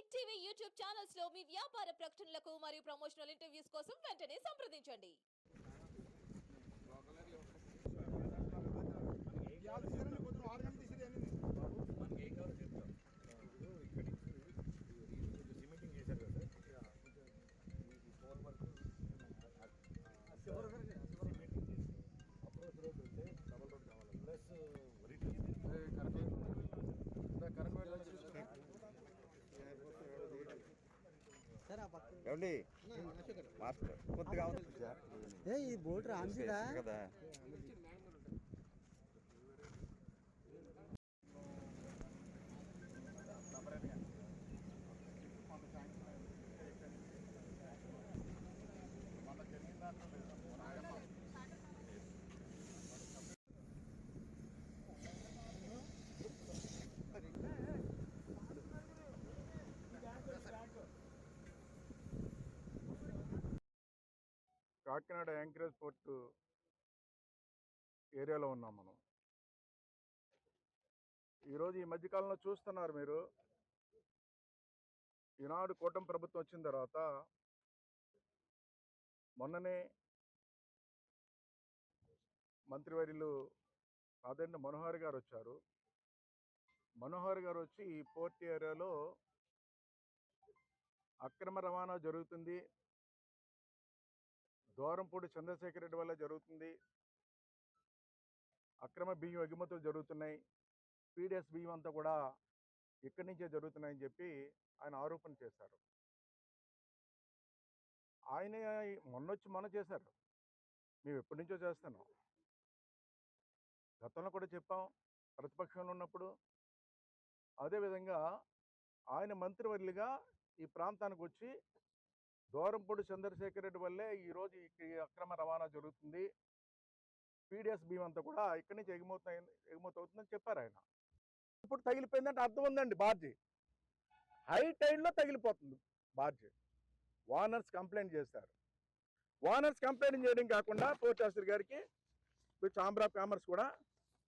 Hit TV YouTube channels లో మీ వ్యాపార ప్రకటనలకు మరియు ప్రమోషనల్ ఇంటర్వ్యూస్ కోసం వెంటనే సంప్రదించండి. ఏమండి మాస్టర్ కొద్దిగా ఈ బోట్ రాంసిదా కదా. కాకినాడ యాంకరేజ్ పోర్టు ఏరియాలో ఉన్నాం మనం. ఈరోజు ఈ మధ్యకాలంలో చూస్తున్నారు మీరు, ఈనాడు కూటమి ప్రభుత్వం వచ్చిన తర్వాత మొన్ననే మంత్రివర్యులు అదేంటి మనోహర్ గారు వచ్చారు. మనోహర్ గారు వచ్చి ఈ పోర్ట్ ఏరియాలో అక్రమ రవాణా జరుగుతుంది, దూరంపూడి చంద్రశేఖర్ రెడ్డి వల్ల జరుగుతుంది, అక్రమ బియ్యం ఎగుమతులు జరుగుతున్నాయి, పీడిఎస్ బియ్యం అంతా కూడా ఇక్కడి నుంచే జరుగుతున్నాయని చెప్పి ఆయన ఆరోపణ చేశారు. ఆయన మొన్న చేశారు, మేము ఎప్పటి నుంచో చేస్తున్నాం. గతంలో కూడా చెప్పాం ప్రతిపక్షంలో ఉన్నప్పుడు. అదేవిధంగా ఆయన మంత్రివర్యులుగా ఈ ప్రాంతానికి వచ్చి దూరంపూడి చంద్రశేఖర్ రెడ్డి వల్లే ఈరోజు ఈ అక్రమ రవాణా జరుగుతుంది, పీడిఎస్ బియ్యం అంతా కూడా ఇక్కడి నుంచి ఎగుమవుతుందని చెప్పారు ఆయన. ఇప్పుడు తగిలిపోయిందంటే అర్థం ఉందండి, బార్జీ హై టైడ్లో తగిలిపోతుంది బార్జీ. ఓనర్స్ కంప్లైంట్ చేశారు. ఓనర్స్ కంప్లైంట్ చేయడం కాకుండా పోర్ట్ ఆఫీసర్ గారికి ఛాంబర్ ఆఫ్ కామర్స్ కూడా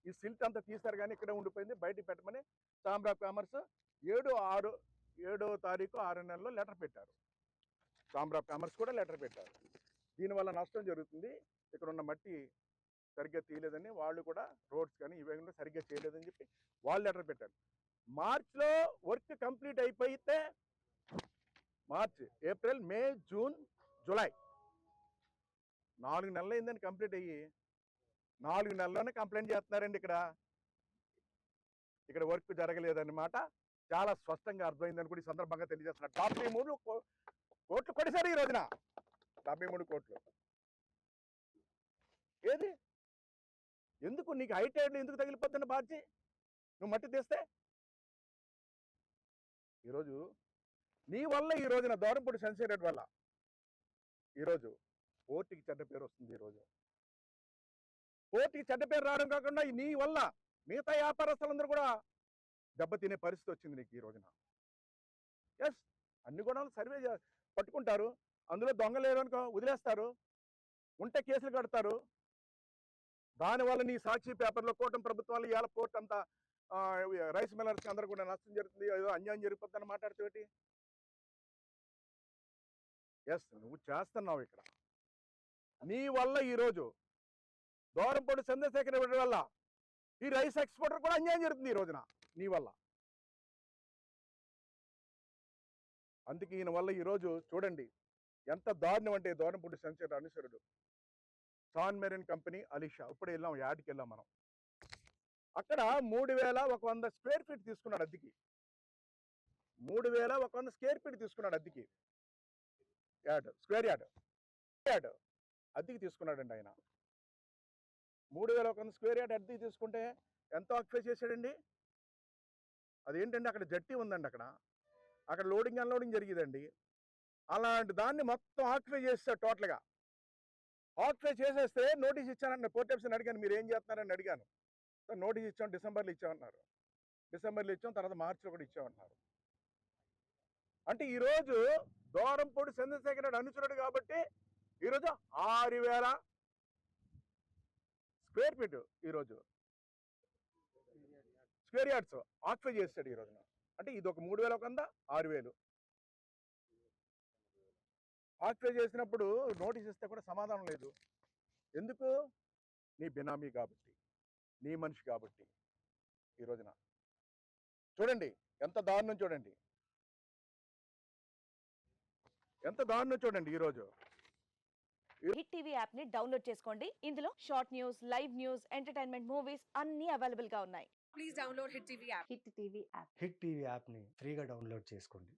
ఈ సిల్ట్ అంతా తీశారు, కానీ ఇక్కడే ఉండిపోయింది, బయటికి పెట్టమని ఛాంబర్ ఆఫ్ కామర్స్ 7వ తారీఖు 6వ నెలలో లెటర్ పెట్టారు. ఛాంబర్ ఆఫ్ కామర్స్ కూడా లెటర్ పెట్టారు. దీనివల్ల నష్టం జరుగుతుంది, ఇక్కడ ఉన్న మట్టి సరిగ్గా తీయలేదని, వాళ్ళు కూడా రోడ్స్ కానీ ఇవేగా సరిగ్గా చేయలేదని చెప్పి వాళ్ళు లెటర్ పెట్టారు. మార్చ్లో వర్క్ కంప్లీట్ అయిపోయితే మార్చ్, ఏప్రిల్, మే, జూన్, జూలై 4 నెలలు అయిందని కంప్లీట్ అయ్యి 4 నెలల్లోనే కంప్లైంట్ చేస్తున్నారండి. ఇక్కడ వర్క్ జరగలేదన్నమాట చాలా స్పష్టంగా అర్థమైందని కూడా ఈ సందర్భంగా తెలియజేస్తున్నారు. 73 కోట్లు కొట్టేశారు ఈ రోజున, 73 కోట్లు. ఏది ఎందుకు నీకు హై టైడ్లో ఎందుకు తగిలిపోతున్న బాధ్య? నువ్వు మట్టి తీస్తే ఈరోజు నీ వల్ల ఈ రోజున దూరంపూడి చంద్రశేఖర్ రెడ్డి వల్ల ఈరోజు పోర్టుకి చెడ్డ పేరు వస్తుంది. ఈరోజు పోర్టుకి చెడ్డ పేరు రావడం కాకుండా నీ వల్ల మిగతా వ్యాపారస్తులందరూ కూడా దెబ్బతినే పరిస్థితి వచ్చింది నీకు ఈ రోజున. ఎస్, అన్ని కూడా సర్వే పట్టుకుంటారు, అందులో దొంగలేరు అనుకో వదిలేస్తారు, ఉంటే కేసులు కడతారు. దానివల్ల నీ సాక్షి పేపర్లో కూటమి ప్రభుత్వాలు ఇవాళ పోర్ట్ అంతా రైస్ మిల్లర్స్కి అందరూ కూడా నష్టం జరుగుతుంది, ఏదో అన్యాయం జరిగిపోతుందని మాట్లాడుతూ ఎస్ నువ్వు చేస్తున్నావు. ఇక్కడ నీ వల్ల ఈరోజు దూరంపూడి చంద్రశేఖర్ రెడ్డి వల్ల ఈ రైస్ ఎక్స్పోర్టర్ కూడా అన్యాయం జరుగుతుంది ఈ రోజున నీ వల్ల. అందుకే ఈయన వల్ల ఈరోజు చూడండి ఎంత దారుణం అంటే, దూరంపూడి చంద్రశేఖర్ అనుసరుడు సాన్ మెరీన్ కంపెనీ అలీషా, ఇప్పుడే వెళ్ళాం, యాడ్కి వెళ్ళాం మనం. అక్కడ 3100 స్క్వేర్ ఫీట్ తీసుకున్నాడు అద్దెకి. 3100 స్క్వేర్ ఫీట్ తీసుకున్నాడు అద్దెకి, స్క్వేర్ యార్డ్ అద్దెకి తీసుకున్నాడండి ఆయన. 3100 స్క్వేర్ యార్డ్ అద్దెకి తీసుకుంటే ఎంత ఆక్యుపై చేశాడండి? అదేంటండి, అక్కడ జట్టి ఉందండి, అక్కడ లోడింగ్ అన్లోడింగ్ జరిగిందండి. అలాంటి దాన్ని మొత్తం ఆక్యుపై చేస్తాడు టోటల్గా. ఆక్యుపై చేసేస్తే నోటీస్ ఇచ్చానన్న పోర్ట్ ఆఫీసర్ని అడిగాను, మీరు ఏం చేస్తున్నారని అడిగాను. సార్ నోటీస్ ఇచ్చాం, డిసెంబర్లో ఇచ్చామన్నారు. డిసెంబర్లో ఇచ్చాం, తర్వాత మార్చిలో కూడా ఇచ్చామన్నారు. అంటే ఈరోజు దూరంపూడి చంద్రశేఖర్ రెడ్డి అనుచరుడు కాబట్టి ఈరోజు 6000 స్క్వేర్ ఫీట్ ఈరోజు స్క్వేర్ యార్డ్స్ ఆక్యుపై చేస్తాడు ఈ రోజున. అంటే ఇది ఒక 3,000 ఒక 100 6,000. ఆక్టివే చేసినప్పుడు నోటీస్ ఇస్తే కూడా సమాధానం లేదు. ఎందుకు? నీ బినామీ కాబట్టి, నీ మనిషి కాబట్టి. ఈ రోజున చూడండి ఎంత దారుణం, చూడండి ఎంత దారుణం, చూడండి ఈరోజు. హిట్ టీవీ యాప్ ని డౌన్లోడ్ చేసుకోండి. ఇందులో short news, live news, entertainment movies అన్ని అవైలబుల్ గా ఉన్నాయి. Please download Hit TV app. Hit TV app. Hit TV యాప్ని ఫ్రీగా డౌన్లోడ్ చేసుకోండి.